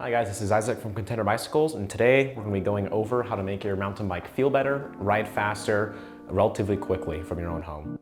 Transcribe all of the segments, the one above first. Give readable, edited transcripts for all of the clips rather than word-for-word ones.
Hi guys, this is Isaac from Contender Bicycles, and today we're going to be going over how to make your mountain bike feel better, ride faster, relatively quickly from your own home.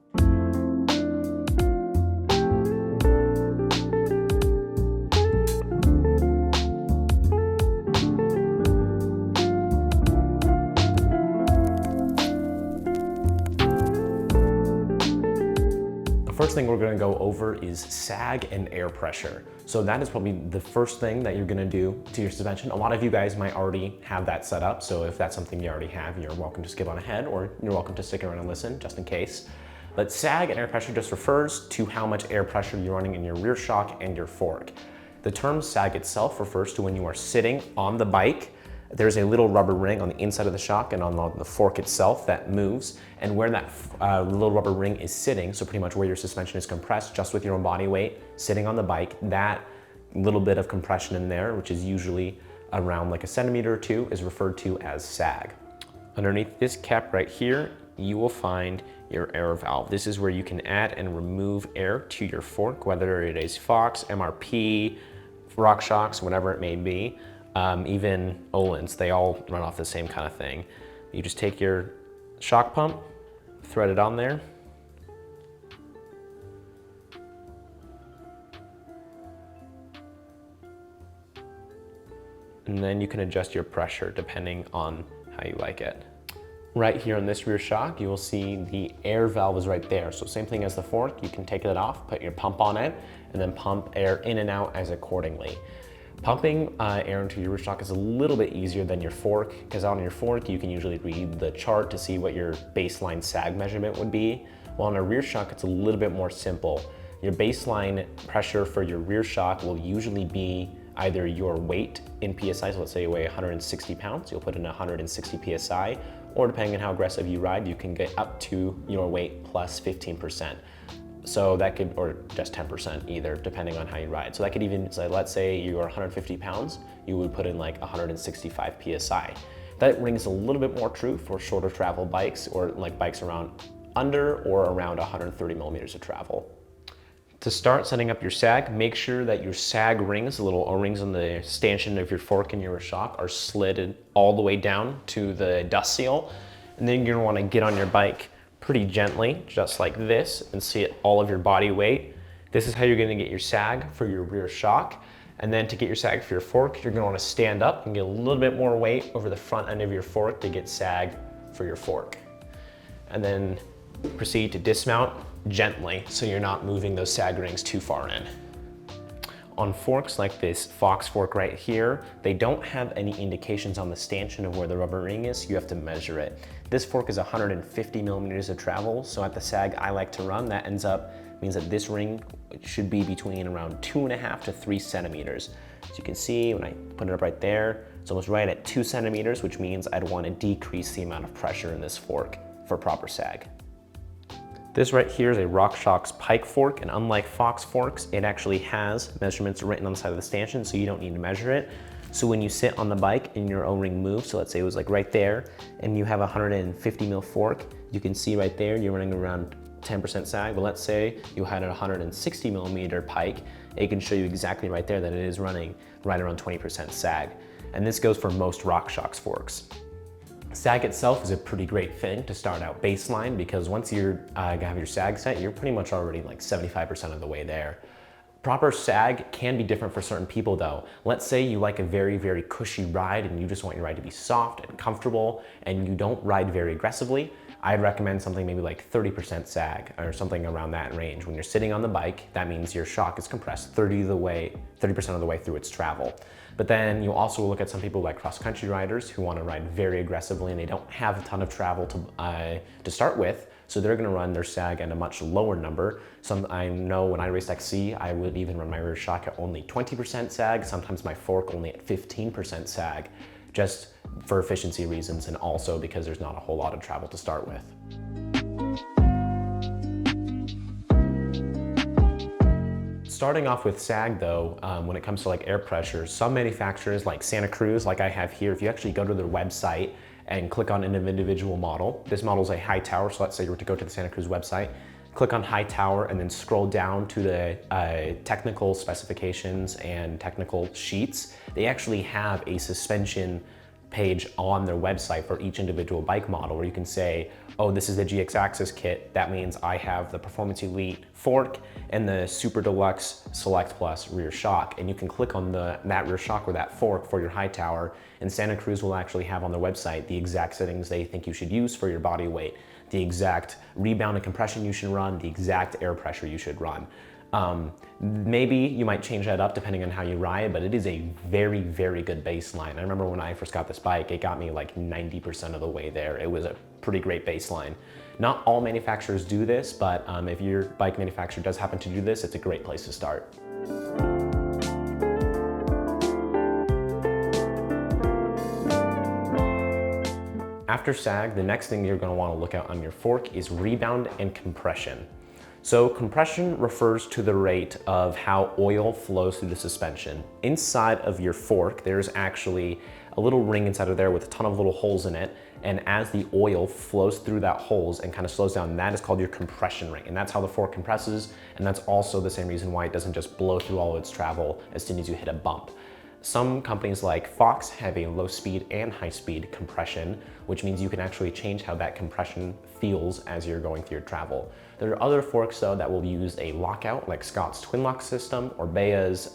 The first thing we're going to go over is sag and air pressure. So that is probably the first thing that you're going to do to your suspension. A lot of you guys might already have that set up, so if that's something you already have, you're welcome to skip on ahead, or you're welcome to stick around and listen just in case. But sag and air pressure just refers to how much air pressure you're running in your rear shock and your fork. The term sag itself refers to when you are sitting on the bike. There's a little rubber ring on the inside of the shock and on the fork itself that moves, and where that little rubber ring is sitting, so pretty much where your suspension is compressed just with your own body weight, sitting on the bike, that little bit of compression in there, which is usually around like a centimeter or two, is referred to as sag. Underneath this cap right here, you will find your air valve. This is where you can add and remove air to your fork, whether it is Fox, MRP, RockShox, whatever it may be. Even Öhlins, they all run off the same kind of thing. You just take your shock pump, thread it on there, and then you can adjust your pressure depending on how you like it. Right here on this rear shock, you will see the air valve is right there. So same thing as the fork, you can take it off, put your pump on it, and then pump air in and out as accordingly. Pumping air into your rear shock is a little bit easier than your fork, because on your fork you can usually read the chart to see what your baseline sag measurement would be. While on a rear shock it's a little bit more simple. Your baseline pressure for your rear shock will usually be either your weight in PSI, so let's say you weigh 160 pounds, you'll put in 160 PSI, or depending on how aggressive you ride, you can get up to your weight plus 15%. So that could, or just 10% either, depending on how you ride. So that could even, so let's say you are 150 pounds, you would put in like 165 PSI. That rings a little bit more true for shorter travel bikes, or like bikes around under or around 130 millimeters of travel. To start setting up your sag, make sure that your sag rings, the little O-rings on the stanchion of your fork and your shock, are slid all the way down to the dust seal. And then you're gonna wanna get on your bike pretty gently, just like this, and see it all of your body weight. This is how you're gonna get your sag for your rear shock. And then to get your sag for your fork, you're gonna wanna stand up and get a little bit more weight over the front end of your fork to get sag for your fork. And then proceed to dismount gently so you're not moving those sag rings too far in. On forks like this Fox fork right here, they don't have any indications on the stanchion of where the rubber ring is, so you have to measure it. This fork is 150 millimeters of travel, so at the sag I like to run, that means that this ring should be between around 2.5 to 3 centimeters. As you can see, when I put it up right there, it's almost right at 2 centimeters, which means I'd want to decrease the amount of pressure in this fork for proper sag. This right here is a RockShox Pike fork, and unlike Fox forks, it actually has measurements written on the side of the stanchion, so you don't need to measure it. So when you sit on the bike and your O-ring moves, so let's say it was like right there, and you have a 150 mil fork, you can see right there you're running around 10% sag, but let's say you had a 160 millimeter Pike, it can show you exactly right there that it is running right around 20% sag. And this goes for most RockShox forks. Sag itself is a pretty great thing to start out baseline, because once you have your sag set, you're pretty much already like 75% of the way there. Proper sag can be different for certain people though. Let's say you like a very, very cushy ride and you just want your ride to be soft and comfortable and you don't ride very aggressively. I'd recommend something maybe like 30% sag or something around that range. When you're sitting on the bike, that means your shock is compressed 30% of the way through its travel. But then you also look at some people like cross-country riders who want to ride very aggressively and they don't have a ton of travel to start with, so they're going to run their sag at a much lower number. I know when I raced XC, I would even run my rear shock at only 20% sag, sometimes my fork only at 15% sag, just for efficiency reasons and also because there's not a whole lot of travel to start with. Starting off with sag though, when it comes to like air pressure, some manufacturers like Santa Cruz, like I have here, if you actually go to their website and click on an individual model, this model is a high tower, so let's say you were to go to the Santa Cruz website, click on high tower and then scroll down to the technical specifications and technical sheets, they actually have a suspension page on their website for each individual bike model where you can say, oh, this is the GX Axis kit. That means I have the Performance Elite fork and the Super Deluxe Select Plus rear shock. And you can click on that rear shock or that fork for your high tower, and Santa Cruz will actually have on their website the exact settings they think you should use for your body weight, the exact rebound and compression you should run, the exact air pressure you should run. Maybe you might change that up depending on how you ride, but it is a very, very good baseline. I remember when I first got this bike, it got me like 90% of the way there. It was a pretty great baseline. Not all manufacturers do this, but if your bike manufacturer does happen to do this, it's a great place to start. After sag, the next thing you're going to want to look at on your fork is rebound and compression. So compression refers to the rate of how oil flows through the suspension. Inside of your fork, there's actually a little ring inside of there with a ton of little holes in it. And as the oil flows through that holes and kind of slows down, that is called your compression ring. And that's how the fork compresses. And that's also the same reason why it doesn't just blow through all of its travel as soon as you hit a bump. Some companies like Fox have a low speed and high speed compression, which means you can actually change how that compression feels as you're going through your travel. There are other forks though that will use a lockout, like Scott's Twin Lock system or Bea's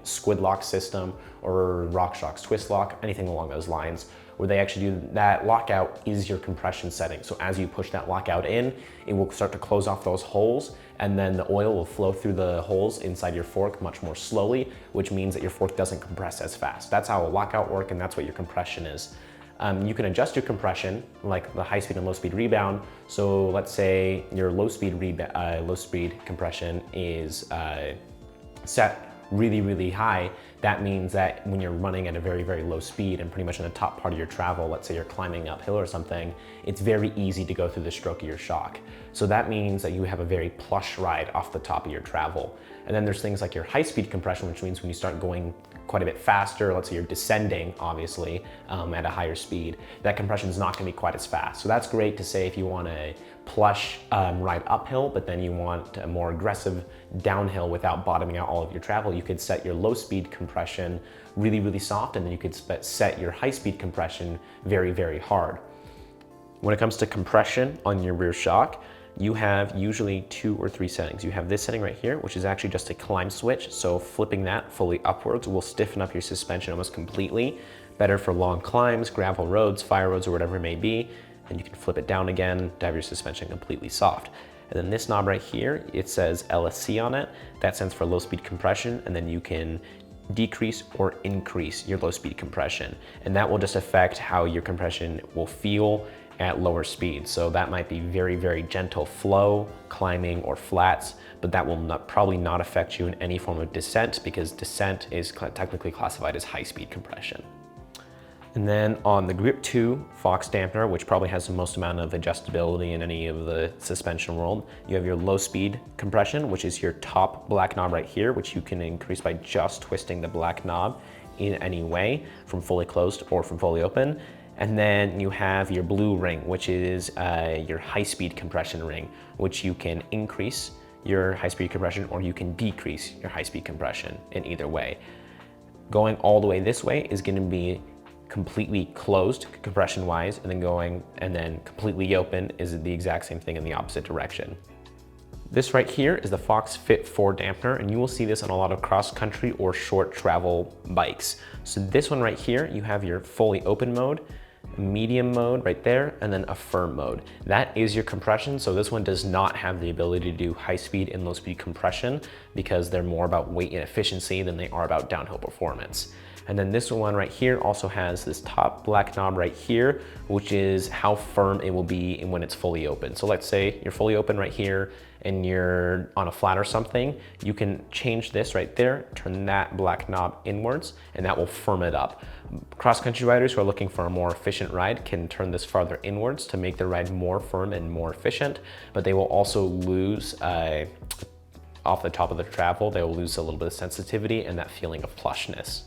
Squid Lock system or RockShox's Twist Lock, anything along those lines, where they actually do that lockout is your compression setting. So as you push that lockout in, it will start to close off those holes, and then the oil will flow through the holes inside your fork much more slowly, which means that your fork doesn't compress as fast. That's how a lockout works, and that's what your compression is. You can adjust your compression, like the high speed and low speed rebound. So let's say your low speed compression is set really, really high. That means that when you're running at a very, very low speed and pretty much in the top part of your travel, let's say you're climbing uphill or something, it's very easy to go through the stroke of your shock. So that means that you have a very plush ride off the top of your travel. And then there's things like your high speed compression, which means when you start going quite a bit faster, let's say you're descending, obviously, at a higher speed, that compression is not gonna be quite as fast. So that's great to say if you want a plush ride uphill, but then you want a more aggressive downhill without bottoming out all of your travel, you could set your low speed compression really, really soft, and then you could set your high speed compression very, very hard. When it comes to compression on your rear shock, you have usually 2 or 3 settings. You have this setting right here, which is actually just a climb switch. So flipping that fully upwards will stiffen up your suspension almost completely. Better for long climbs, gravel roads, fire roads, or whatever it may be. And you can flip it down again to have your suspension completely soft. And then this knob right here, it says LSC on it. That stands for low speed compression. And then you can decrease or increase your low speed compression. And that will just affect how your compression will feel at lower speeds. So that might be very, very gentle flow, climbing, or flats, but that will probably not affect you in any form of descent, because descent is technically classified as high speed compression. And then on the Grip 2 Fox dampener, which probably has the most amount of adjustability in any of the suspension world, you have your low speed compression, which is your top black knob right here, which you can increase by just twisting the black knob in any way, from fully closed or from fully open. And then you have your blue ring, which is your high-speed compression ring, which you can increase your high-speed compression or you can decrease your high-speed compression in either way. Going all the way this way is going to be completely closed compression-wise, and then completely open is the exact same thing in the opposite direction. This right here is the Fox Fit 4 dampener, and you will see this on a lot of cross-country or short travel bikes. So this one right here, you have your fully open mode, medium mode right there, and then a firm mode. That is your compression. So this one does not have the ability to do high speed and low speed compression because they're more about weight and efficiency than they are about downhill performance. And then this one right here also has this top black knob right here, which is how firm it will be when it's fully open. So let's say you're fully open right here and you're on a flat or something, you can change this right there, turn that black knob inwards, and that will firm it up. Cross-country riders who are looking for a more efficient ride can turn this farther inwards to make the ride more firm and more efficient, but they will also lose off the top of the travel, they will lose a little bit of sensitivity and that feeling of plushness.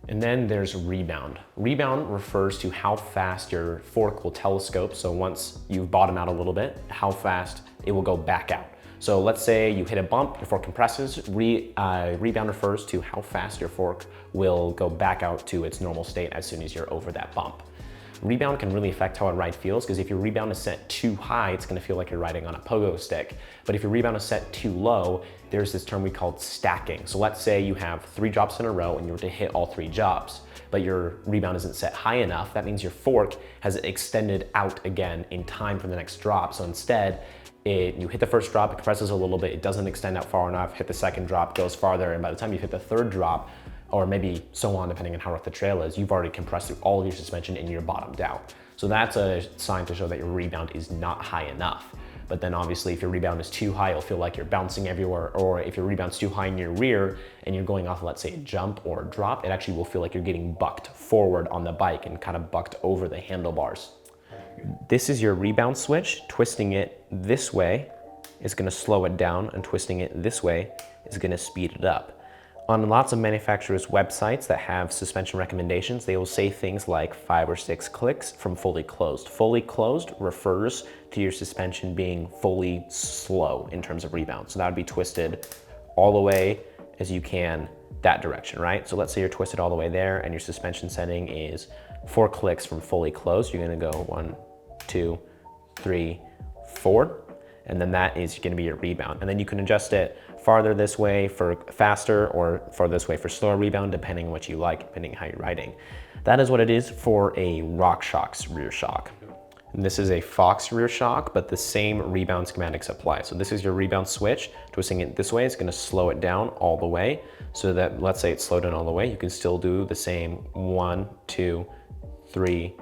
And then there's rebound. Rebound refers to how fast your fork will telescope. So once you've bottomed out a little bit, how fast it will go back out. So let's say you hit a bump, your fork compresses. Rebound refers to how fast your fork will go back out to its normal state as soon as you're over that bump. Rebound can really affect how a ride feels, because if your rebound is set too high, it's gonna feel like you're riding on a pogo stick. But if your rebound is set too low, there's this term we call stacking. So let's say you have 3 drops in a row and you were to hit all 3 drops, but your rebound isn't set high enough. That means your fork has extended out again in time for the next drop. So instead, you hit the first drop, it compresses a little bit, it doesn't extend out far enough, hit the second drop, goes farther, and by the time you hit the third drop, or maybe so on, depending on how rough the trail is, you've already compressed through all of your suspension and you're bottomed out. So that's a sign to show that your rebound is not high enough. But then obviously if your rebound is too high, it'll feel like you're bouncing everywhere, or if your rebound's too high in your rear and you're going off, let's say, a jump or a drop, it actually will feel like you're getting bucked forward on the bike and kind of bucked over the handlebars. This is your rebound switch. Twisting it this way is gonna slow it down, and twisting it this way is gonna speed it up. On lots of manufacturers' websites that have suspension recommendations, they will say things like 5 or 6 clicks from fully closed. Fully closed refers to your suspension being fully slow in terms of rebound. So that would be twisted all the way as you can that direction, right? So let's say you're twisted all the way there and your suspension setting is 4 clicks from fully closed. You're gonna go 1, 2, 3, 4. And then that is gonna be your rebound. And then you can adjust it farther this way for faster or farther this way for slower rebound, depending on what you like, depending on how you're riding. That is what it is for a RockShox rear shock. And this is a Fox rear shock, but the same rebound schematics apply. So this is your rebound switch. Twisting it this way is gonna slow it down all the way, so that, let's say it's slowed down all the way, you can still do the same 1, 2, 3,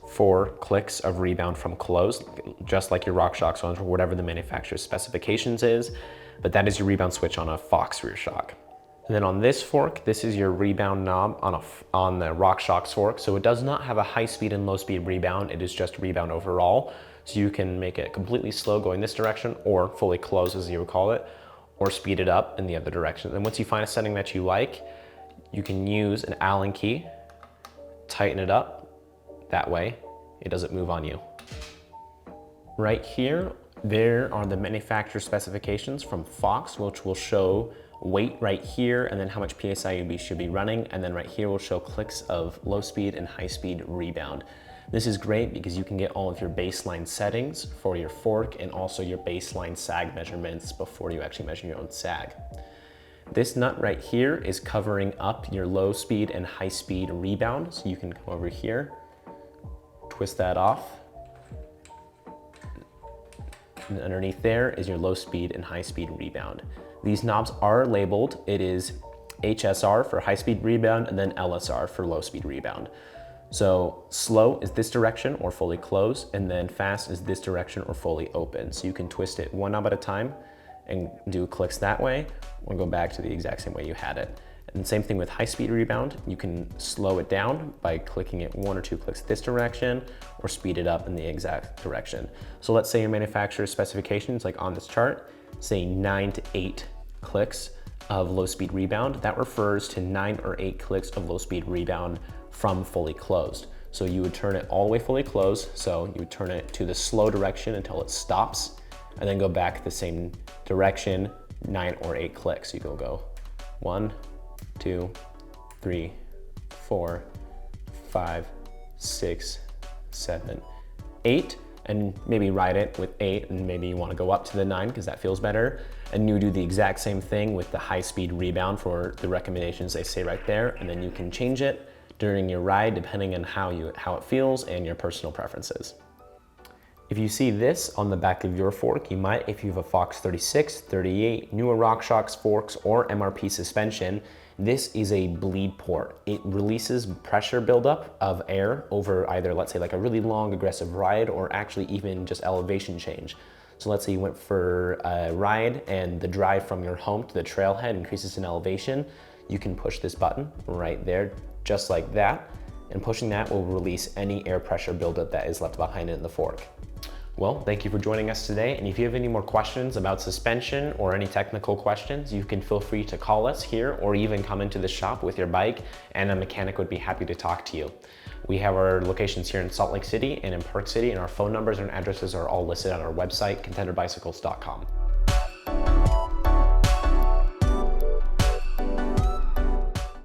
4 clicks of rebound from closed, just like your RockShox ones or whatever the manufacturer's specifications is. But that is your rebound switch on a Fox rear shock. And then on this fork, this is your rebound knob on the RockShox fork. So it does not have a high speed and low speed rebound. It is just rebound overall. So you can make it completely slow going this direction, or fully closed as you would call it, or speed it up in the other direction. And once you find a setting that you like, you can use an Allen key, tighten it up. That way it doesn't move on you. Right here, there are the manufacturer specifications from Fox, which will show weight right here, and then how much PSI you should be running. And then right here will show clicks of low speed and high speed rebound. This is great because you can get all of your baseline settings for your fork and also your baseline sag measurements before you actually measure your own sag. This nut right here is covering up your low speed and high speed rebound. So you can come over here, twist that off. And underneath there is your low speed and high speed rebound. These knobs are labeled. It is HSR for high speed rebound and then LSR for low speed rebound. So slow is this direction or fully closed, and then fast is this direction or fully open. So you can twist it 1 knob at a time and do clicks that way, or go back to the exact same way you had it. And same thing with high speed rebound. You can slow it down by clicking it 1 or 2 clicks this direction, or speed it up in the exact direction. So let's say your manufacturer's specifications, like on this chart, say 9 to 8 clicks of low speed rebound. That refers to 9 or 8 clicks of low speed rebound from fully closed. So you would turn it all the way fully closed. So you would turn it to the slow direction until it stops, and then go back the same direction, 9 or 8 clicks. So you go 1, 2, 3, 4, 5, 6, 7, 8, and maybe ride it with 8, and maybe you want to go up to the 9 because that feels better. And you do the exact same thing with the high speed rebound for the recommendations they say right there, and then you can change it during your ride depending on how it feels and your personal preferences. If you see this on the back of your fork, you might, if you have a Fox 36, 38, newer RockShox forks, or MRP suspension, this is a bleed port. It releases pressure buildup of air over either, let's say, like a really long aggressive ride, or actually even just elevation change. So let's say you went for a ride and the drive from your home to the trailhead increases in elevation. You can push this button right there, just like that. And pushing that will release any air pressure buildup that is left behind in the fork. Well, thank you for joining us today. And if you have any more questions about suspension or any technical questions, you can feel free to call us here or even come into the shop with your bike and a mechanic would be happy to talk to you. We have our locations here in Salt Lake City and in Park City, and our phone numbers and addresses are all listed on our website, contenderbicycles.com.